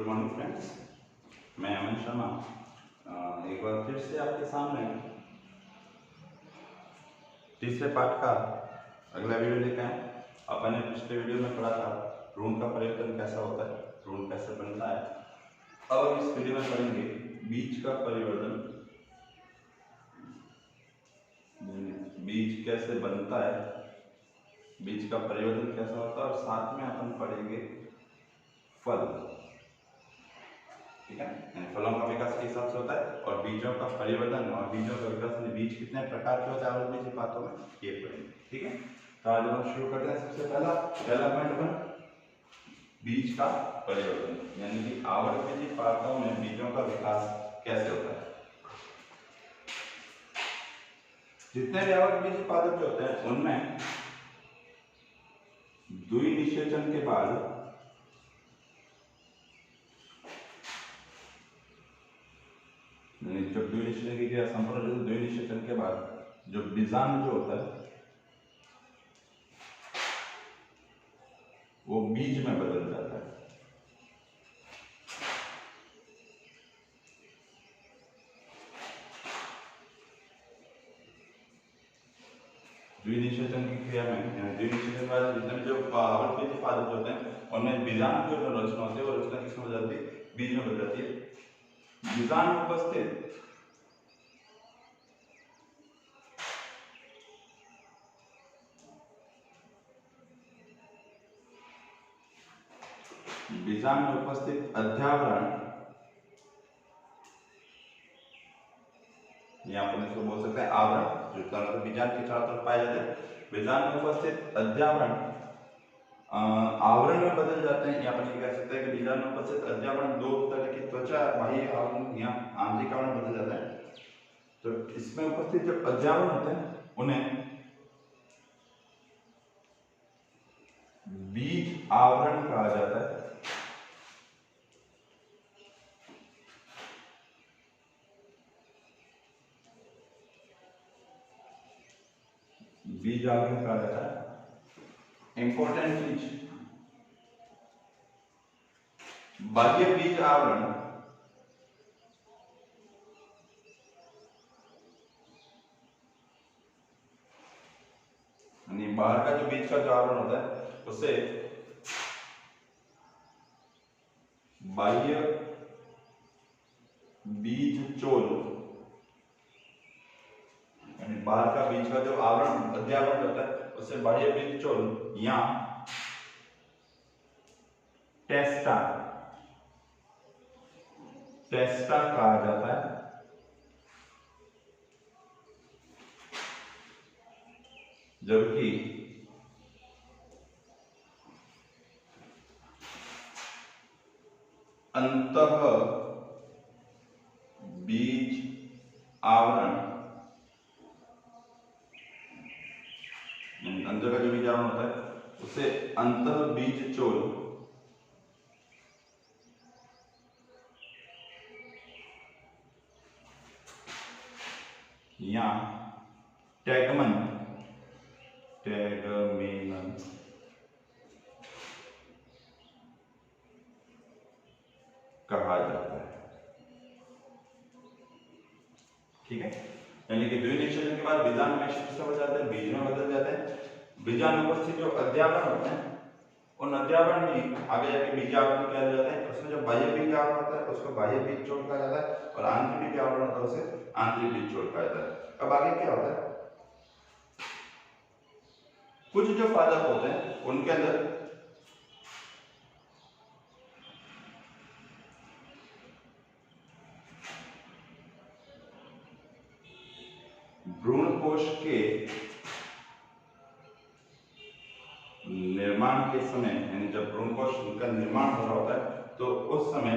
Good morning friends, मैं अमन शर्मा एक बार फिर से आपके सामने तीसरे पार्ट का अगला वीडियो लेकर आए। अपन ने पिछले वीडियो में पढ़ा था ऋण का परिवर्तन कैसा होता है, ऋण कैसे बनता है। अब इस वीडियो में पढ़ेंगे बीज का परिवर्तन, बीज कैसे बनता है, बीज का परिवर्तन कैसा होता है, और साथ में अपन पढ़ेंगे फल। ठीक है, फलों का विकास के हिसाब से होता है और बीजों का परिवर्तन और बीजों का विकास में बीज कितने प्रकार के होते हैं आवृत्ति की बातों में ये पढ़ेंगे। ठीक है, तो आज हम शुरू करते हैं। सबसे पहला पॉइंट अपन बीज का परिवर्तन, यानी कि आवृत्ति पादपों में बीजों का विकास कैसे होता है। जितने भी आवृत्ति पादप होते हैं उनमें द्विनिषेचन के बाद जब द्विनिषेचन की क्रिया संपन्न हो, द्विनिषेचन के बाद जो बीजाणु जो होता है वो बीज में बदल जाता है। द्विनिषेचन की क्रिया में द्विनिषेचन के बाद जितने भी जो आवृत्ति पादप होते हैं उनमें बीजाणु जो रचना होती है वो रचना किसमें बदल जाती है, बीज में बदल जाती है। बीजाणु उपस्थित बीजाणु उपस्थित अध्यावरण, यहाँ पर इसको बोल सकते हैं आवरण, जो तरह बीजाणु के चारों तरफ पाए जाते हैं। बीजाणु उपस्थित अध्यावरण आवरण में बदल जाते हैं। यहाँ पर कह सकते हैं कि बीजाणु उपस्थित अध्यावरण दो तरह की त्वचा बाह्य आवरण या आंतरिक आवरण बदल जाता है। तो इसमें उपस्थित जो अध्यावरण होते हैं उन्हें बीज आवरण कहा जाता है। बीज आवरण कहा जाता है। इंपॉर्टेंट चीज, बाह्य बीज आवरण यानी बाहर का जो बीज का जो आवरण होता है उसे बाह्य बीज चोल, यानी बाहर का बीज का जो आवरण अध्यावरण होता है उसे बाह्य बीज चोल या टेस्टा कहा जाता है। जबकि अंतः बीज आवरण, अंदर का जो बीज आवरण होता है उसे अंतः बीज चोल या टैगमन कहा जाता है। ठीक है, यानी कि द्विनिषेचन के बाद बीजाणु में किसमें बदल जाते हैं, बीज में बदल जाते हैं। बीजाणु उपस्थित जो अध्यावरण होते हैं उन अध्यावरण भी आगे जाके बीज आवरण कहा जाता है। उसमें जो बाह्य बीज आवरण होता है उसको बाह्य बीज चोल कहा जाता है और आंतरिक बीज आवरण होता है उसे आंतरिक बीज चोल कहा जाता है। अब आगे क्या होता है, कुछ जो पादप होते हैं उनके अंदर भ्रूण कोश के निर्माण के समय, यानी जब भ्रूण कोश का निर्माण हो रहा होता है तो उस समय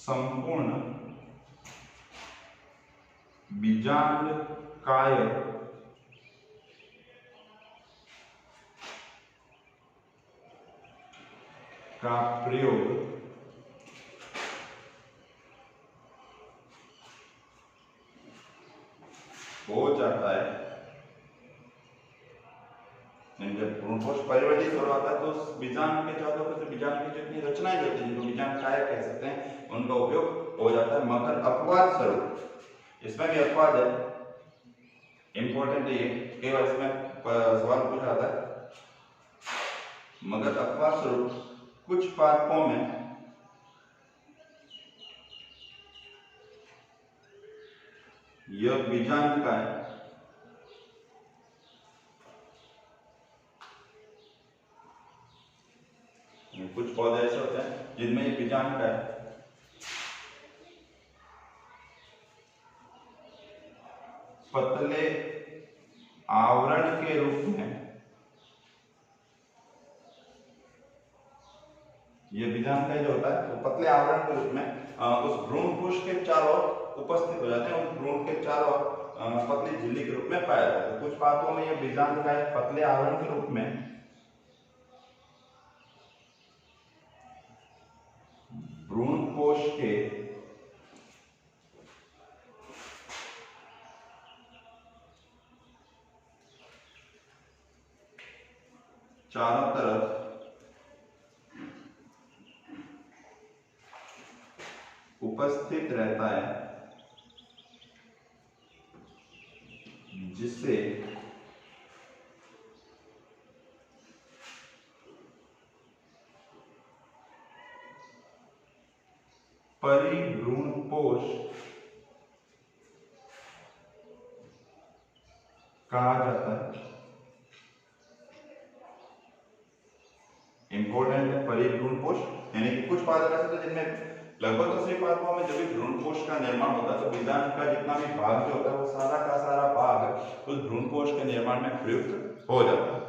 संपूर्ण बीजांडकाय का प्रयोग हो जाता है। जब भ्रूणपोष परिवर्तित हो रहा है तो उस बीजाणु के चारों तरफ से बीजाणु की जितनी रचनाएं होती हैं, जिनको बीजाणु काय कह सकते हैं, उनका उपयोग हो जाता है मगर अपवाद स्वरूप। इसमें भी अपवाद है, इंपॉर्टेंट है ये, केवल इसमें सवाल पूछा जाता है, मगर अपवाद स्वरूप कुछ पादपों में यह बीजाणु का है, कुछ पौधे ऐसे होते हैं जिनमें ये बीजाणु का है पतले आवरण के रूप में, ये बीजाणु का जो होता है वो पतले आवरण के रूप में उस भ्रूणपोष के चारों ओर उपस्थित हो जाते हैं, उस भ्रूण के चारों ओर पतली झिल्ली के रूप में पाया जाता है। कुछ पादपों में ये बीजाणु का पतले आवरण के रूप में भ्रूणपोष के चारों तरफ उपस्थित रहता है, जिससे परिभ्रूणपोष कहा जाता है। इंपॉर्टेंट है परिभ्रूणपोष, यानी कि कुछ पादप ऐसे थे जिनमें लगभग तो सभी पादपों में जब भी भ्रूणपोष का निर्माण होता है तो बीजाणु का जितना भी भाग जो होता है वो सारा का सारा भाग उस भ्रूणपोष के निर्माण में प्रयुक्त हो जाता है।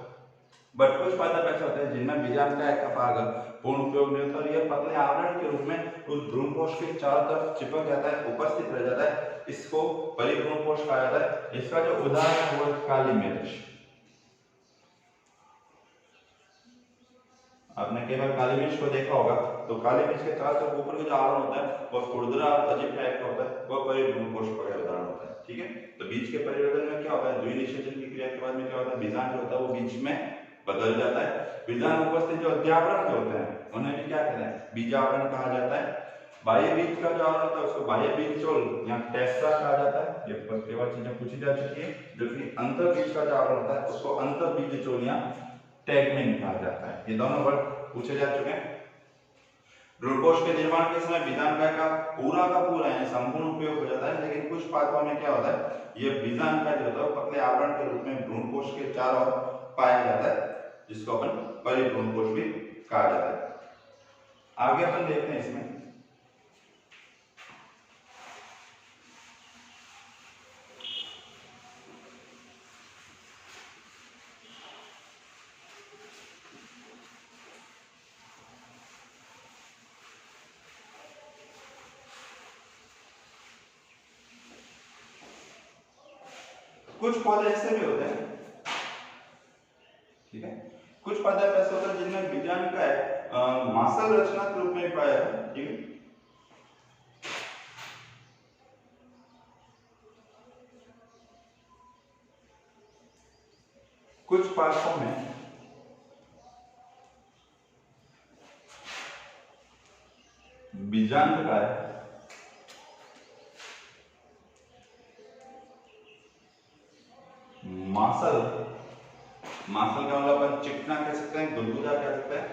बट कुछ पादप ऐसे होते हैं जिनमें बीजाणु का एक भाग पूर्ण उपयोग नहीं होता और यह पतले आवरण के रूप में उस भ्रूणपोष के चारों तरफ चिपक जाता है, उपस्थित रह जाता है, इसको परिभ्रूणपोष कहा जाता है। इसका जो उदाहरण है वो काली मिर्च। आपने कई बार काली मिर्च को देखा होगा तो काली मिर्च के चारों तरफ ऊपर का जो आवरण होता है वो खुरदरा अजीब टाइप का होता है, वो परिभ्रूणपोष का उदाहरण होता है। ठीक है, तो बीज के परिवर्तन में क्या होता है, द्विनिषेचन की क्रिया के बाद में क्या होता है, बीजाणु जो होता है वो बीज में बदल जाता है। बीजाणु उपस्थित जो अध्यावरण जो होते हैं उन्हें भी क्या कहते हैं, बीजावरण कहा जाता है। बाह्य बीज का जो आवरण होता है उसको बाह्य बीज चोल या टेस्टा कहा जाता है। ये केवल चीजें पूछी जा चुकी है। जबकि अंतर बीज का जो आवरण होता है उसको अंतर बीज चोल या टैगमेन कहा जाता है। ये दोनों वर्ड पूछे जा चुके हैं। भ्रूणपोष के निर्माण के समय बीजाणु का पूरा यानी संपूर्ण उपयोग हो जाता है, लेकिन कुछ पादपों में क्या होता है, ये बीजाणु का जो होता है पतले आवरण के रूप में भ्रूणपोष के चारों ओर पाया जाता है, जिसको अपन परिभ्रूणपोष भी कहा जाता है। आगे अपन देखते हैं इसमें कुछ पौधे ऐसे भी होते हैं, ठीक है, कुछ पौधे ऐसे होते हैं जिनमें बीजाणु का मासल रचना के रूप में पाया जाता है। ठीक है, कुछ पादपों में बीजाणु का मासल का मतलब अपन चिकना कह सकते हैं, गुदगुदा कह सकते हैं,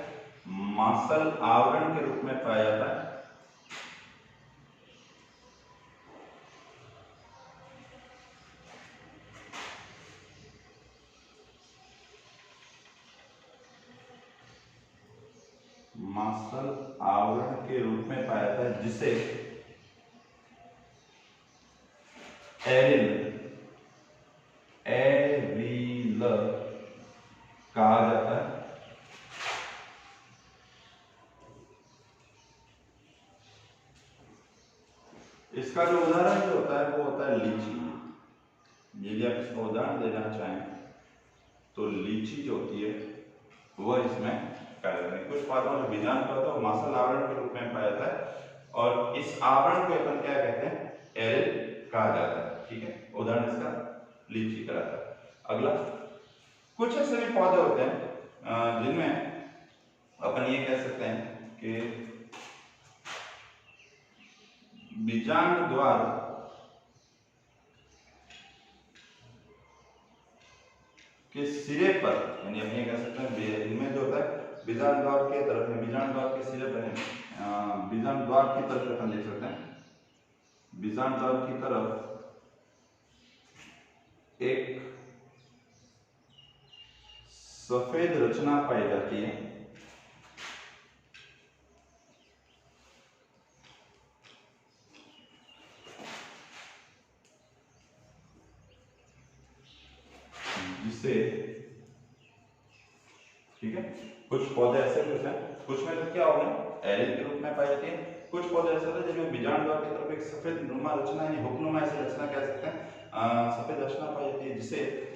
मासल आवरण के रूप में पाया जाता है। मासल आवरण के रूप में पाया जाता है, जिसे एरिल कहा जाता है। इसका जो उदाहरण जो होता है वो होता है लीची। यदि आप इसका उदाहरण देना चाहें तो लीची जो होती है वह इसमें पाया जाता है। कुछ पादपों में बीजाणु होता है वो मासल आवरण के रूप में पाया जाता है और इस आवरण को अपन क्या कहते हैं, एरिल कहा जाता है। ठीक है, उदाहरण इसका लीची कहलाता है। अगला, कुछ ऐसे भी पौधे होते हैं जिनमें अपन ये कह सकते हैं कि बीजांड द्वार के सिरे पर, यानी हम ये कह सकते हैं इनमें जो होता है बीजांड द्वार के तरफ में, बीजांड द्वार के सिरे पर है, बीजांड द्वार की तरफ अपन देख सकते हैं, बीजांड द्वार की तरफ एक सफेद रचना पाई जाती है, जिससे, ठीक है, कुछ पौधे ऐसे होते हैं, कुछ में तो क्या होगा एरिल के रूप में पाई जाती है, कुछ पौधे ऐसे होते हैं जिनमें बीजांड द्वार की तरफ एक सफेद नुमा रचना यानी हुकनुमा ऐसी रचना कह सकते हैं, सफेद रचना पाई जाती है, जिसे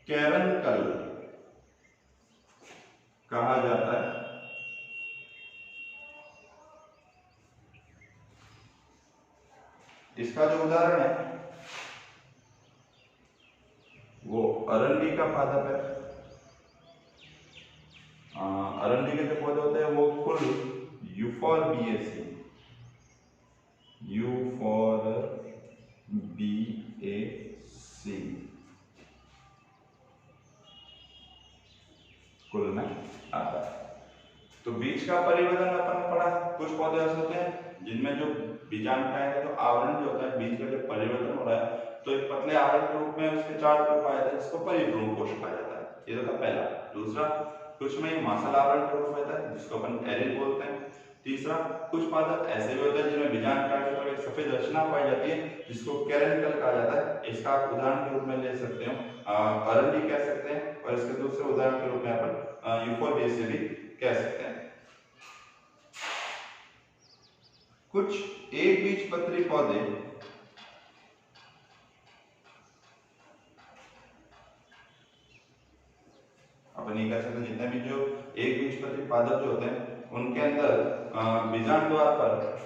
कैरंकल कहा जाता है। इसका जो उदाहरण है वो अरंडी का पादप है। अरंडी के जो पौधे होते हैं वो कुल यूफॉर्बिएसी, कुल में आता है। तो बीज का परिवर्तन अपन ने पढ़ा, कुछ पौधे ऐसे होते हैं जिनमें जो बीजांड का है तो आवरण जो होता है बीज का जो परिवर्तन हो रहा है, तो एक पतले आवरण के रूप में उसके चार रूप पाया जाता है जिसको परिभ्रूण कोश कहा जाता है, ये तो था पहला। दूसरा, कुछ में मासल आवरण के रूप में होता है जिसको अपन एरिल बोलते हैं। तीसरा, कुछ पादप ऐसे भी होते हैं जिनमें बीजांड का जो एक सफेद रचना पाई जाती है जिसको कैरंकल कहा जाता है। इसका आप उदाहरण के रूप में ले सकते हो अरंडी कह सकते हैं, और इसके दूसरे उदाहरण के रूप में अपन यूफॉर्बिएसी भी कह सकते हैं। कुछ एक बीजपत्री पौधे अपन ये कह सकते हैं जितने भी जो एक बीजपत्री पादप जो होते हैं उनके अंदर बीजांड द्वार पर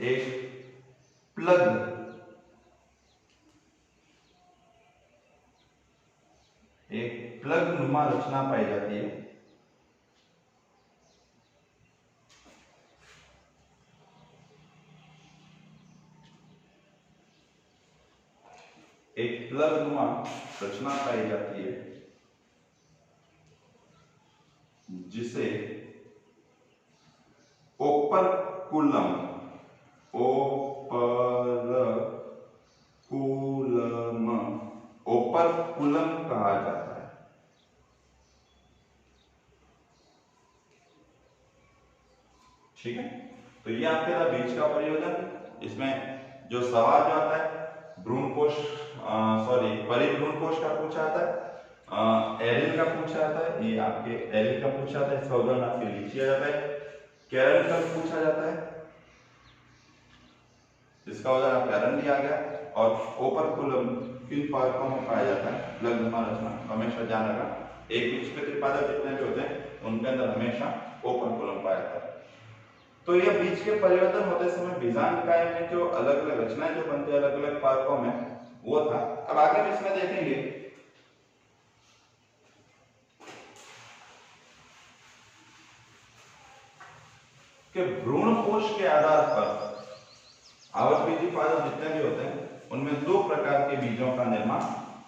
एक प्लग नुमा रचना पाई जाती है, एक प्लग नुमा रचना पाई जाती है जिसे ओपर्कुलम कहा जाता है। ठीक है, तो ये आपके था बीज का परिवर्तन। इसमें जो सवाल जो आता है परिभ्रूण कोश का पूछा आता है, एरिल का पूछा जाता है, ये आपके एरिल का पूछा जाता है, इसका उदाहरण आपके लिखिए जाता है। कैरंकल पूछा जाता है, इसका उदाहरण कैरंडी आ गया। और ओपर्कुलम किन पादपों में पाया जाता है, प्लग नुमा रचना, हमेशा ध्यान रखना एक बीजपत्री पादप जितने भी होते हैं उनके अंदर हमेशा ओपर्कुलम पाया जाता है। तो ये बीज के परिवर्तन होते समय बीजांड काय में जो अलग अलग रचनाएं जो बनती है अलग अलग पादपों में वो था। अब आगे भी इसमें देखेंगे कि भ्रूण कोश के आधार पर आवृतबीजी पादप जितने भी होते हैं उनमें दो प्रकार के बीजों का निर्माण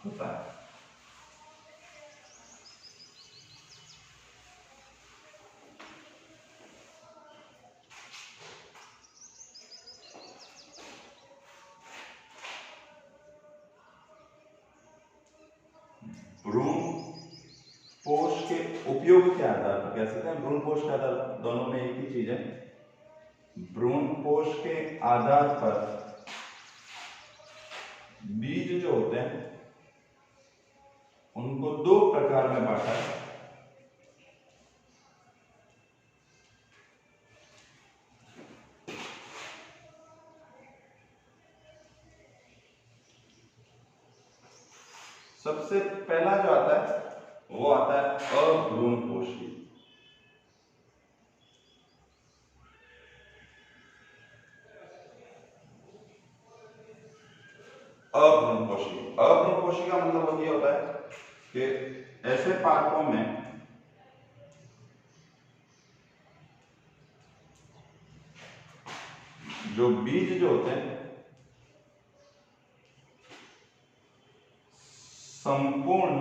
होता है। भ्रूण कोश के उपयोग के आधार पर कह सकते हैं, भ्रूण कोश के आधार दोनों में एक ही चीज है। भ्रूण कोश के आधार पर बीज जो होते हैं उनको दो प्रकार में बांटा है। सबसे पहला जो आता है वो आता है अभ्रूणपोषी। अभ्रूणपोषी, अभ्रूणपोषी का मतलब ये होता है कि ऐसे पादपों में जो बीज जो होते हैं संपूर्ण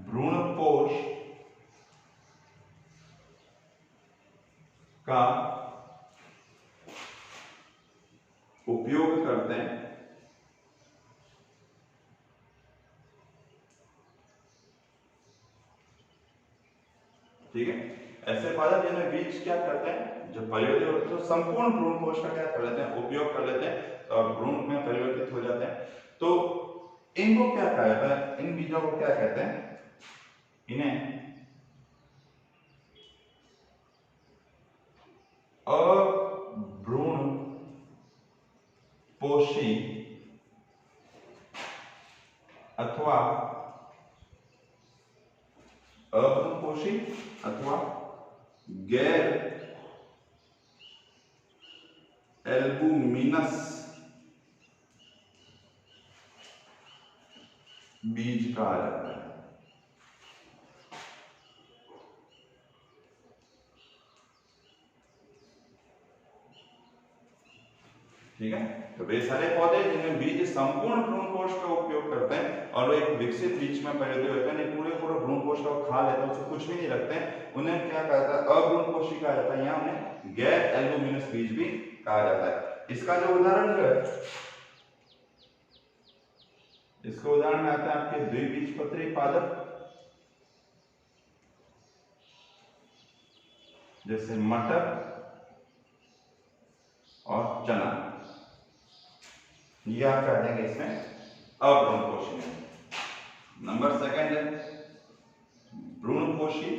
भ्रूणपोष का उपयोग करते हैं, ठीक है। ऐसे पादप जिन्हें बीज क्या करते हैं, जो परिवर्तित होते हैं तो संपूर्ण भ्रूणपोष का क्या कर लेते हैं, उपयोग कर लेते हैं और भ्रूण में परिवर्तित हो जाते हैं। तो इनको क्या कहा जाता है, इन बीजों को क्या कहते हैं, इन्हें अभ्रूणपोषी अथवा अभ्रूणपोषी अथवा गैर एल्बुमिनस बीज कहा जाता है। ठीक है, तो वे सारे पौधे जिनमें बीज संपूर्ण भ्रूणपोष का उपयोग करते हैं और वो एक विकसित बीज में परिवर्तित होते हैं, पूरे पूरे भ्रूणपोष का खा लेते हैं, उससे कुछ भी नहीं रखते हैं, उन्हें क्या कहा जाता है, अभ्रूणपोषी कहा जाता है। यहाँ उन्हें गैर एल्बुमिनस बीज भी कहा जाता है। इसका जो उदाहरण है, इसका उदाहरण में आता है आपके द्विबीजपत्री पादप, जैसे मटर और चना, ये आप कह देंगे इसमें अभ्रूणपोषी में। नंबर सेकंड है भ्रूणपोषी,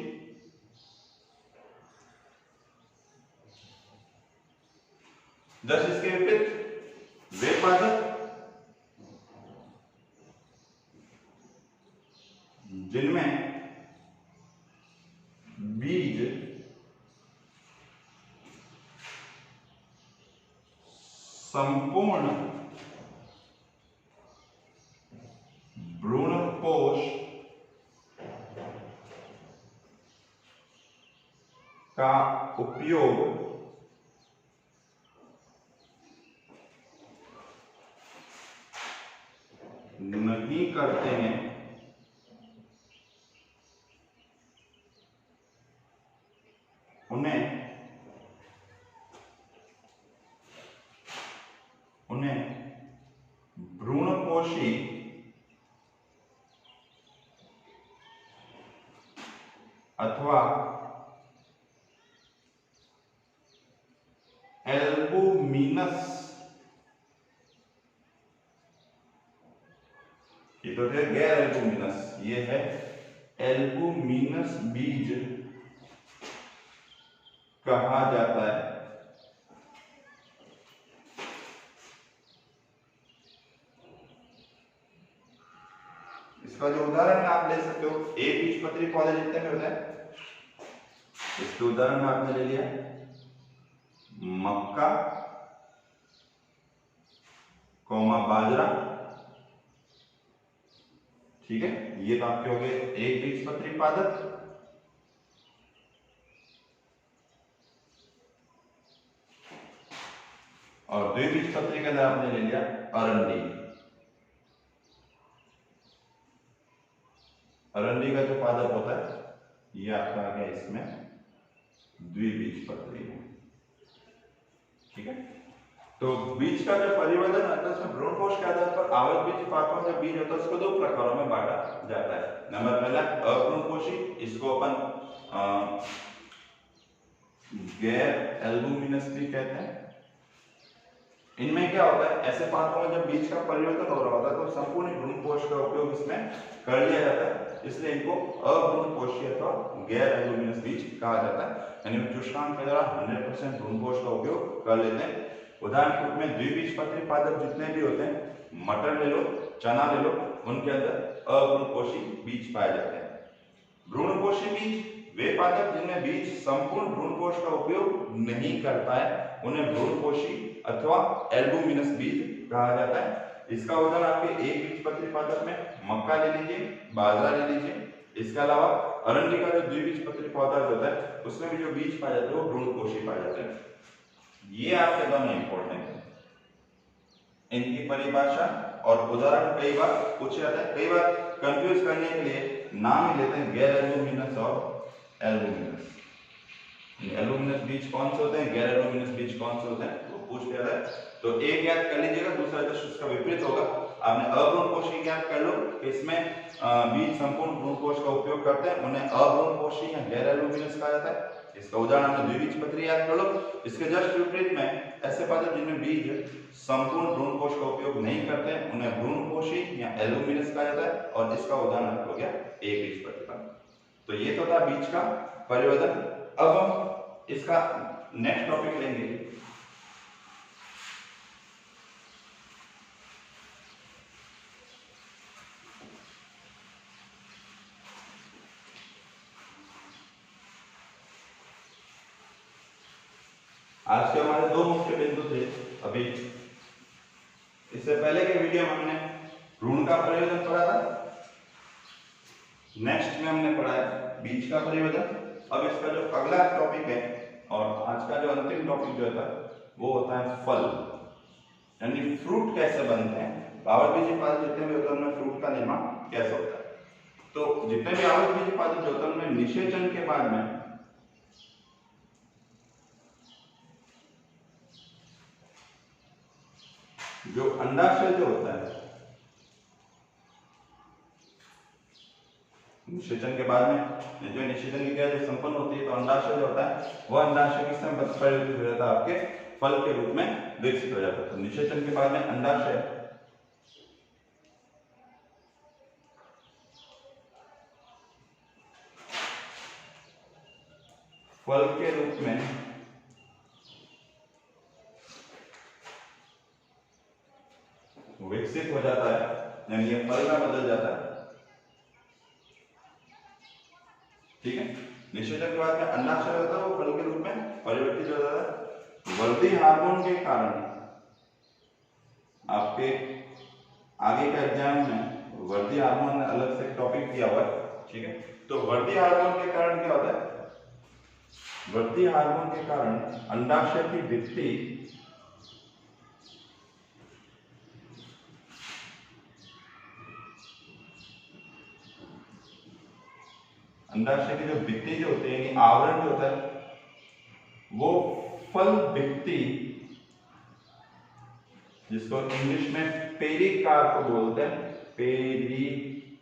जस्ट इसके विपरीत वे पादप जिनमें बीज संपूर्ण भ्रूणपोष का उपयोग नहीं करते हैं, उन्हें भ्रूणपोषी अथवा एल्बुमिनस, ये तो है गैर एल्बुमिनस, ये है एल्बुमिनस बीज कहा जाता है। इसका जो उदाहरण आप ले सकते हो, एक बीजपत्री पौधे जितने में होता है, इसके उदाहरण में आपने ले लिया मक्का, बाजरा, ठीक है, ये तो आपके हो गए एक बीजपत्री पादप। और द्विबीजपत्री के अंदर आपने ले लिया अरंडी। अरंडी का जो पादप होता है ये आपका आ गया इसमें द्विबीजपत्री है, ठीक है। तो बीज का जो परिवर्तन होता है उसमें भ्रूणपोष के आधार पर आवत बीज पादपों का बीज होता है उसको दो प्रकारों में बांटा जाता है। नंबर पहला अभ्रूणपोषी, इसको अपन गैर एल्बुमिनस भी कहते हैं। इनमें क्या होता है, ऐसे पादपों में जब बीज का परिवर्तन हो रहा होता है तो संपूर्ण भ्रूणपोष का उपयोग इसमें कर लिया जाता है, इसलिए इनको अभ्रूणपोषी अथवा गैर एल्बुमिनस बीज कहा जाता है। यानी चुष्कांत के द्वारा 100% भ्रूणपोष का उपयोग कर लेते हैं। उदाहरण के रूप में द्विबीजपत्री पादप जितने भी होते हैं, मटर ले लो, चना ले लो, उनके अंदर अभ्रूणपोषी बीज पाए जाते हैं। भ्रूणपोषी बीज वे पादप जिनमें बीज संपूर्ण भ्रूणकोश का उपयोग नहीं करता है, उन्हें भ्रूणपोषी अथवा एल्बुमिनस बीज कहा जाता है। इसका उदाहरण आपके एक बीजपत्री पादप में मक्का ले लीजिए, बाजरा ले लीजिए। इसके अलावा अरंडी का जो द्विबीजपत्री पौधा होता है उसमें भी जो बीज पाए जाते हैं वो भ्रूणपोषी पाए जाते हैं। ये आपके दोनों इंपॉर्टेंट है, इनकी परिभाषा और उदाहरण कई बार पूछे जाते हैं। कई बार कंफ्यूज करने के लिए नाम ही लेते हैं गैर एल्बुमिनस और एल्बुमिनस। एल्बुमिनस बीज कौन से होते हैं, गैर एल्बुमिनस बीज कौन से होते हैं, वो पूछ लिया जाता है। तो एक याद कर लीजिएगा, दूसरा जस्ट उसका विपरीत होगा। आपने अभ्रूणपोषी याद कर लो कि इसमें बीज संपूर्ण भ्रूणकोश का उपयोग करते हैं, उन्हें अभ्रूणपोषी या गैर एल्बुमिनस कहा जाता है। इसका उदाहरण आपने द्विबीजपत्री याद कर लो। इसके जस्ट विपरीत में ऐसे पादप जिनमें बीज संपूर्ण भ्रूणकोश का उपयोग नहीं करते हैं, उन्हें भ्रूणपोषी या एल्बुमिनस कहा जाता है। और इसका उदाहरण हो गया एक बीजपत्री पादप। तो ये तो था बीज का परिवर्तन। अब हम इसका नेक्स्ट टॉपिक लेंगे, आज के हमारे दो मुख्य बिंदु थे। अभी इससे पहले के वीडियो में हमने भ्रूण का परिवर्तन पढ़ा था, नेक्स्ट में हमने पढ़ा है बीज का परिवर्तन। अब इसका जो अगला टॉपिक है और आज का जो अंतिम टॉपिक जो होता है वो होता है फल, यानी फ्रूट कैसे बनते हैं। आवृतबीजी पादप जितने भी होते हैं उनमें फ्रूट का निर्माण कैसे होता है। तो जितने भी आवृतबीजी पादप जो होते हैं उनमें निषेचन के बाद में जो अंडाशय जो होता है, निषेचन के बाद में जो निषेचन की क्रिया जो संपन्न होती है तो अंडाशय जो होता है वह अंडाशय किस में परिवर्तित हो जाता है, आपके फल के रूप में विकसित हो जाता है। तो निषेचन के बाद में अंडाशय फल के रूप में विकसित हो जाता है, यानी ये फल में बदल जाता है। ठीक है, निषेचन के बाद में अंडाशय होता है वो फल के रूप में परिवर्तित हो जाता है। वृद्धि हार्मोन के कारण, आपके आगे के अध्याय में वृद्धि हार्मोन अलग से टॉपिक दिया हुआ है। ठीक है, तो वृद्धि हार्मोन के कारण क्या होता है, वृद्धि हार्मोन के कारण अंडाशय की भित्ति अंडाशय की जो भित्ति जो होती है, यानी आवरण जो होता है वो फल भित्ति, जिसको इंग्लिश में पेरिकार्प बोलते हैं, पेरिकार्प,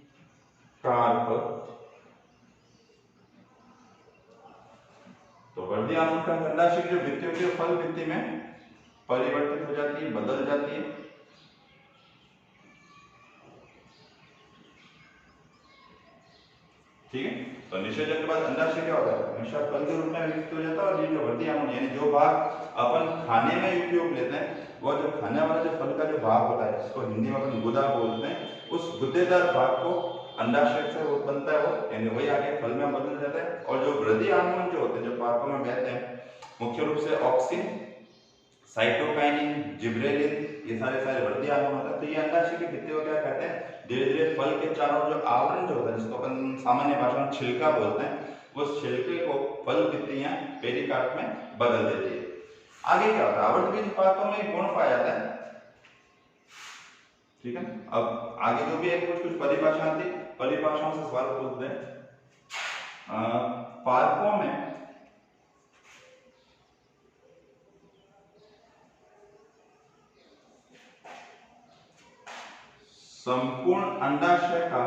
तो वृद्धि हार्मोन का अंडाशय की जो भित्ति होती है फल भित्ति में परिवर्तित हो जाती है, बदल जाती है। ठीक है, तो निषेचन के बाद अंडाशय क्या होता है, हमेशा फल के रूप में विकसित हो जाता है। और ये जो वृद्धि हार्मोन यानी जो भाग अपन खाने में उपयोग लेते हैं, वो जो खाने वाला जो फल का जो भाग होता है जिसको हिंदी में अपन गुदा बोलते हैं, उस गुद्देदार भाग को अंडाशय से वो बनता है, वो यानी वही आगे फल में बदल जाता है। और जो वृद्धि हार्मोन जो होते हैं जो पार्कों में बहते हैं, मुख्य रूप से ऑक्सिन, साइटोकाइनिन, जिब्रेलिन, ये सारे वृद्धि हार्मोन होता है। तो ये अंडाशय की भित्ति को क्या कहते हैं, धीरे धीरे फल के चारों जो आवरण जो होता है जिसको अपन सामान्य भाषा में छिलका बोलते हैं, उस छिलके को फल भित्तियां पेरिकार्प में बदल देती है। आगे क्या होता है, आवृतबीजी पादपों में गुण पाया जाता है। ठीक है, अब आगे जो भी है कुछ परिभाषा थी, परिभाषाओं से सवाल पूछते हैं। पादपों में संपूर्ण अंडाशय का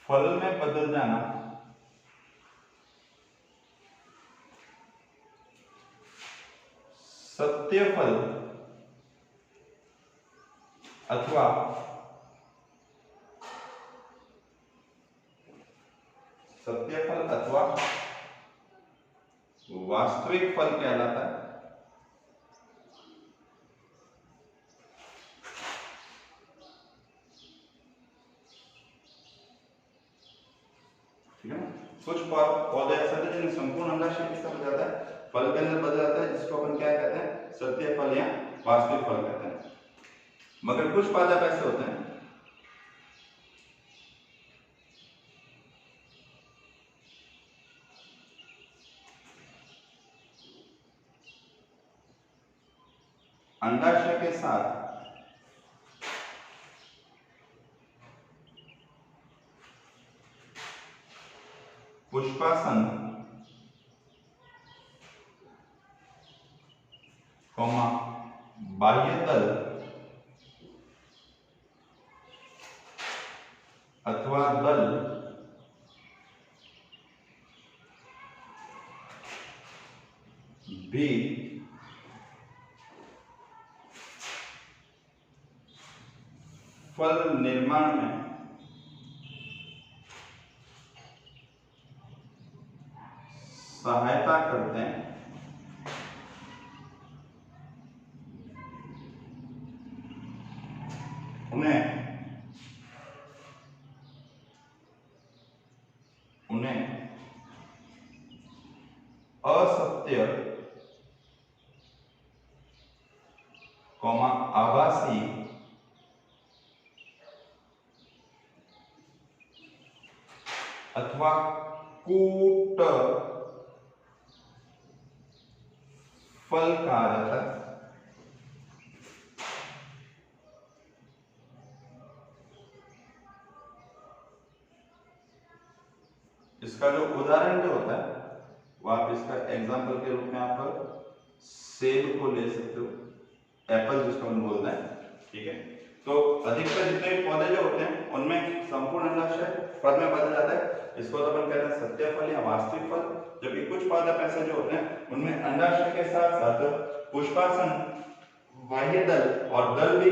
फल में बदल जाना सत्य फल अथवा वास्तविक फल कहलाता है। ठीक है ना। कुछ पौधे ऐसे होते हैं जिनमें संपूर्ण अंडाशय किस तरह बदल जाता है, फल के अंदर बदल जाता है, जिसको अपन क्या कहते हैं, सत्य फल या वास्तविक फल कहते हैं। मगर कुछ पादप ऐसे होते हैं अंडाशय के साथ पुष्पासन, बाह्य तल अथवा दल भी फल निर्माण में सहायता करते हैं। उन्हें असत्य, आभासी अथवा कूट फल कहा जाता है। इसका जो उदाहरण जो होता है वो आप इसका एग्जाम्पल के रूप में आप सेब को ले सकते हो, एप्पल जिसको हम बोलते हैं। ठीक है, तो अधिकतर जितने भी पौधे जो होते हैं उनमें संपूर्ण अंडाशय फल में बदल जाता है, इसको तो अपन कहते हैं सत्य फल या वास्तविक फल। जबकि कुछ पादप ऐसे जो होते हैं उनमें अंडाशय के साथ साथ पुष्पासन, बाह्य दल और दल भी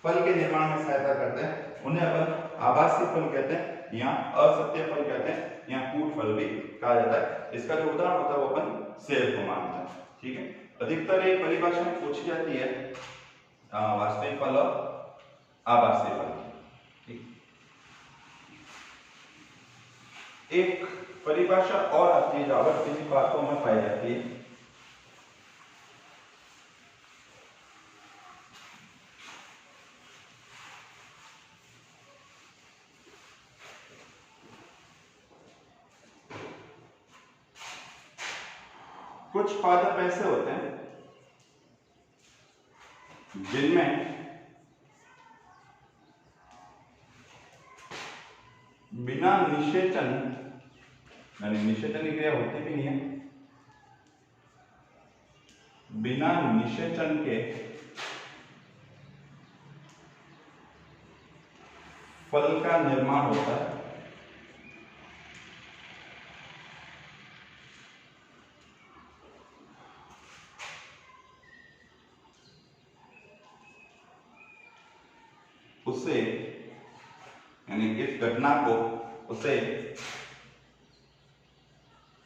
फल के निर्माण में सहायता करते हैं। उन्हें अपन आभासी फल कहते हैं या असत्य फल कहते हैं या कूट फल भी कहा जाता है। इसका जो उदाहरण होता है वो अपन सेब को मानते हैं। ठीक है, अधिकतर ये परिभाषा पूछी जाती है वास्तविक फल और आभासी फल। एक परिभाषा और आती है जो आवर्ती बातों में पाई जाती है। कुछ पादप ऐसे होते हैं जिनमें बिना निषेचन, यानी निषेचन की क्रिया होती भी नहीं है, बिना निषेचन के फल का निर्माण होता है। उसे, यानी इस घटना को उसे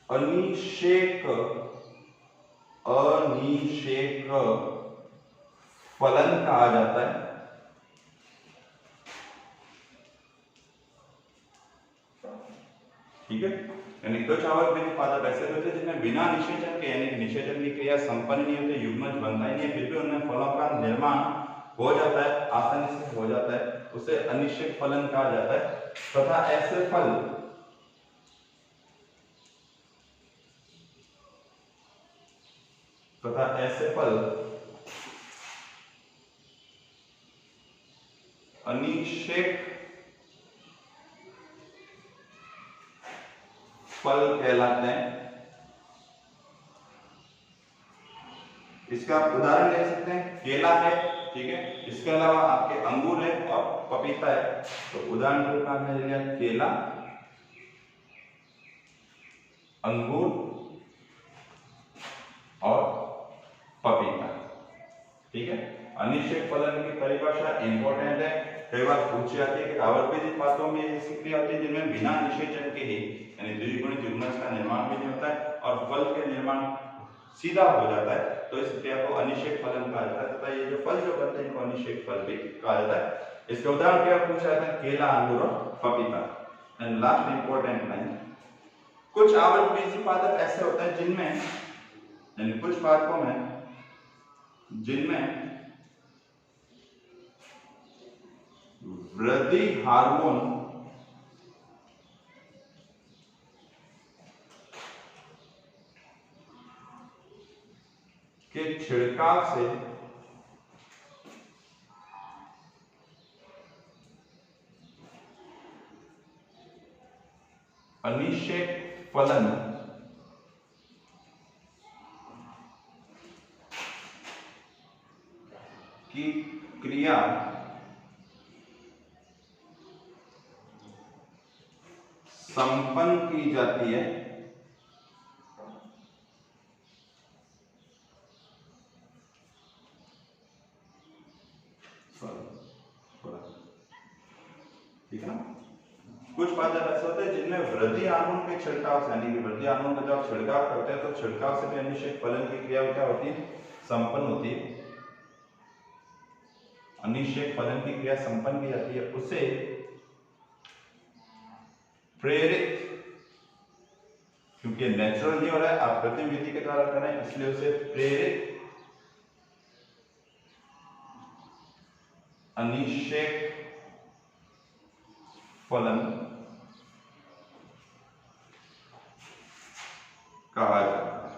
अनिषेक फलन कहा जाता है। ठीक है, यानी कुछ आवर्त पादप ऐसे होते हैं जिनमें बिना निषेचन के, यानी निषेचन की क्रिया संपन्न नहीं होती, युग्मज बनता ही नहीं है, फिर भी उनमें फलों का निर्माण हो जाता है, आसानी से हो जाता है, उसे अनिषेक फलन कहा जाता है। तथा ऐसे फल अनिषेक फल कहलाते हैं। इसका आप उदाहरण ले सकते हैं, केला है, ठीक है, इसके अलावा आपके अंगूर है और पपीता है। तो उदाहरण के रूप में आपने ले लिया केला, अंगूर और पपीता। ठीक है, अनिश्चित फलन की परिभाषा इंपॉर्टेंट है, कई बार पूछी जाती है कि आवर्ती पात्रों में ऐसी क्रिया होती है जिनमें बिना निषेचन के ही, यानी द्विगुणित युग्मज का निर्माण भी नहीं होता है और फल के निर्माण सीधा हो जाता है, तो इस क्रिया को अनिषेक फलन कहा जाता है तथा ये जो फल जो बनते हैं इनको अनिषेक फल भी कहा जाता है। इसके उदाहरण क्या पूछा जाता है, केला, अंगूर और पपीता। एंड लास्ट इंपॉर्टेंट लाइन, कुछ आवृतबीजी पादप ऐसे होते हैं जिनमें, यानी कुछ पादपों में जिनमें वृद्धि हार्मोन के छिड़काव से अनिषेक फलन की क्रिया संपन्न की जाती है, ठीक है ना। कुछ पादप ऐसे होते हैं जिनमें वृद्धि हार्मोन के छिड़काव से, यानी कि वृद्धि हार्मोन का जब आप छिड़काव करते हैं तो छिड़काव से भी अनिषेक फलन की क्रिया क्या होती है, संपन्न होती है। अनिषेक फलन की क्रिया संपन्न की जाती है, उसे प्रेरित, क्योंकि नेचुरल नहीं हो रहा है, आप कृत्रिम विधि के द्वारा कर रहे हैं, इसलिए उसे प्रेरित अनिषेक फलन कहा जाता है।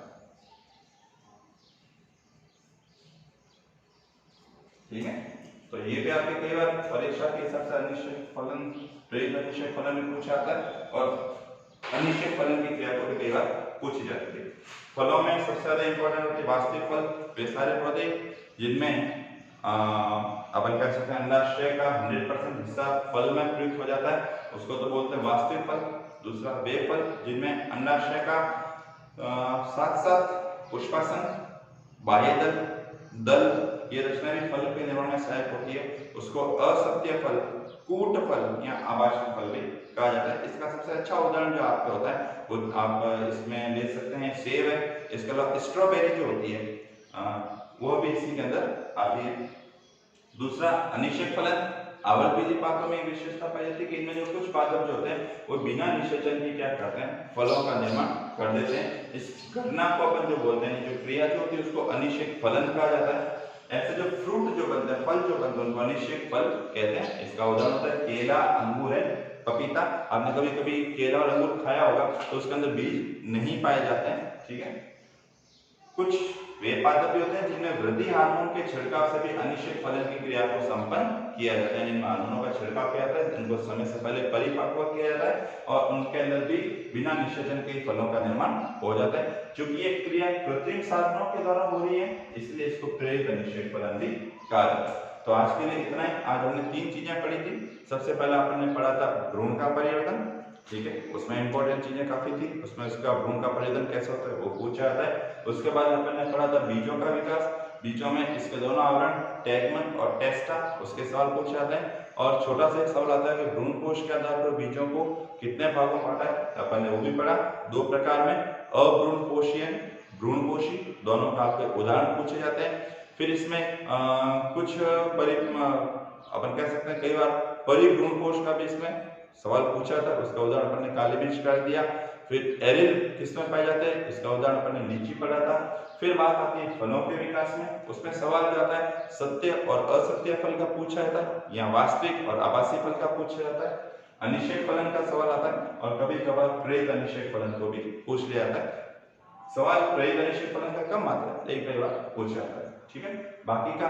ठीक है, तो ये भी आपके कई बार परीक्षा के हिसाब से अनिश्चित फलन, प्रेरित अनिश्चित फलन भी पूछा जाता है और अनिश्चित फलन की क्रिया को भी कई बार पूछी जाती है। फलों में सबसे ज्यादा इंपॉर्टेंट होती है वास्तविक फल, वे सारे पौधे जिनमें अपन कह सकते हैं अंडाशय का 100% हिस्सा फल में प्रयुक्त हो जाता है, उसको तो बोलते हैं वास्तविक फल। दूसरा वे फल जिनमें अंडाशय का साथ साथ पुष्पासन, बाह्य दल ये रचना भी फल के निर्माण में सहायक होती है, उसको असत्य फल, कूट फल या आवासीय फल भी कहा जाता है। इसका सबसे अच्छा उदाहरण जो आपका होता है वो आप इसमें ले सकते हैं सेब है, इसके अलावा स्ट्रॉबेरी जो होती है वो भी इसी के अंदर आती है। दूसरा अनिषेक फलन, आवृतबीजी पादपों में एक विशेषता पाई जाती है कि इनमें जो कुछ पादप जो होते हैं वो बिना निषेचन के क्या करते हैं, फलों का निर्माण कर देते हैं। इस घटना को अपन जो बोलते हैं, जो क्रिया जो होती है उसको अनिषेक फलन कहा जाता है। ऐसे जो फ्रूट जो बनते हैं, फल जो बनते हैं उनको अनिषेक फल कहते हैं। इसका उदाहरण होता है केला, अंगूर है, पपीता। आपने कभी कभी केला और अंगूर खाया होगा तो उसके अंदर बीज नहीं पाए जाते हैं, ठीक है। कुछ वे पादप भी होते हैं जिनमें वृद्धि हार्मोन के छिड़काव से भी अनिषेक फलन की क्रिया को संपन्न किया जाता है। इनमें हार्मोनों का छिड़काव किया जाता है, इनको समय से पहले परिपक्व किया जाता है और उनके अंदर भी बिना निषेचन के फलों का निर्माण हो जाता है। चूंकि ये क्रिया कृत्रिम साधनों के द्वारा हो रही है इसलिए इसको प्रेरित अनिषेक फलन भी कहा जाता है। तो आज के लिए इतना ही। आज हमने 3 चीजें पढ़ी थी। सबसे पहले आपने पढ़ा था भ्रूण का परिवर्तन, ठीक है, उसमें इंपॉर्टेंट चीजें काफी थी, उसमें उसका भ्रूण का परिवर्तन कैसे होता है वो पूछा जाता है। उसके बाद अपन ने पढ़ा था बीजों का विकास, बीजों में इसके दोनों आवरण टैगमन और टेस्टा, उसके सवाल पूछे जाते हैं। और छोटा सा एक सवाल आता है कि भ्रूण कोश के आधार पर बीजों को कितने भागों में बांटा है, अपन ने वो भी पढ़ा। 2 प्रकार में, अभ्रूणपोषी, भ्रूणपोषी, दोनों का आपके उदाहरण पूछे जाते हैं। फिर इसमें कुछ अपन कह सकते हैं कई बार परिभ्रूणपोष का भी इसमें सवाल पूछा था, उसका उदाहरण अपन ने काली मिर्च कर दिया। फिर एरिल किसमें पाए जाते हैं, इसका उदाहरण अपन ने लीची पढ़ा था। फिर बात आती है फलों के विकास में, उसमें सवाल जो आता है सत्य और असत्य फल का पूछा जाता है या वास्तविक और आभासी फल का पूछा जाता है। अनिषेक फलन का सवाल आता है और कभी कभार प्रेरित अनिषेक फलन को भी पूछ लिया जाता है। सवाल प्रेरित अनिषेक फलन का कम आता है, कई बार पूछा जाता है, ठीक है। बाकी का